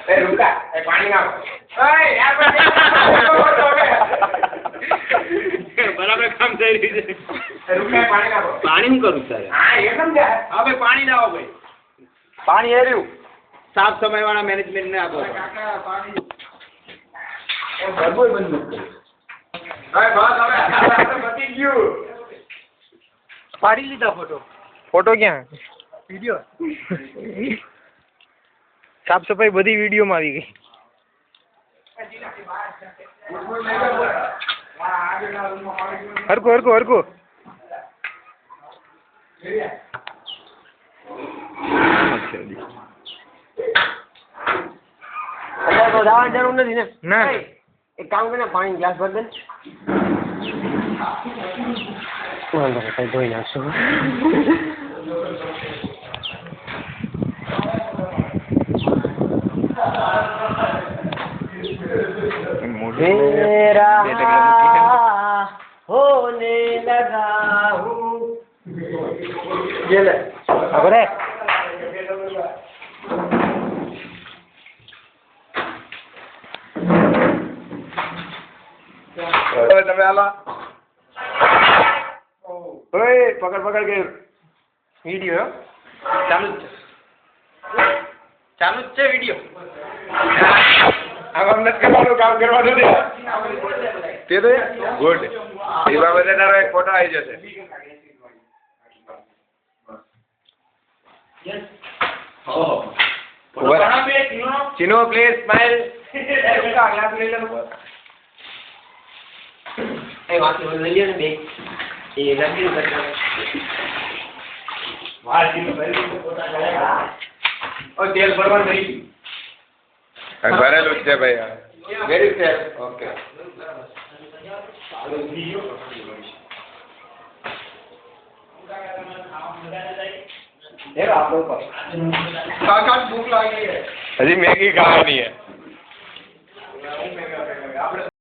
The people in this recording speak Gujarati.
એ રૂકા એ પાણી નાખો ઓય યાર બરાબર કામ થઈ રહ્યું છે એ રૂકા પાણી નાખો પાણી હું કરું સર હા એકદમ જા હા ભાઈ પાણી લાવો ભાઈ પાણી એર્યું સાફ સમય વાળા મેનેજમેન્ટ ને આપો કાકા પાણી એ બધું બંધ ભાઈ બસ હવે આપણે બતી ગયું પાડી લીધા ફોટો ક્યાં વિડિયો સાફ સફાઈ બધી વિડીયોમાં આવી ગઈ હરકો તો જવાની જરૂર નથી ને ના એક કામ કરીને પાણી ગ્લાસ ભર દે વાંધો નહીં કઈ ધોઈ નાખશો मेरा होने लगा हूँ ये ले अबरे તમે આલા ઓય પકડ કે વિડીયો ચાલુ જ છે વિડીયો આમ નથી કરવાનું કામ કરવાનું છે તે તો ગુડ એ બાબતે તારો એક ફોટો આવી જશે ચીનો પ્લીઝ સ્માઈલ ગ્લાસ લઈ લે એ વાત લઈ લે ને બે એ લગી તેલ ભરવાનું નહીં ભરેલું જ છે ભાઈ વેરી સેફ ઓકે ભૂખ લાગી હજી મેગી ખાવાની है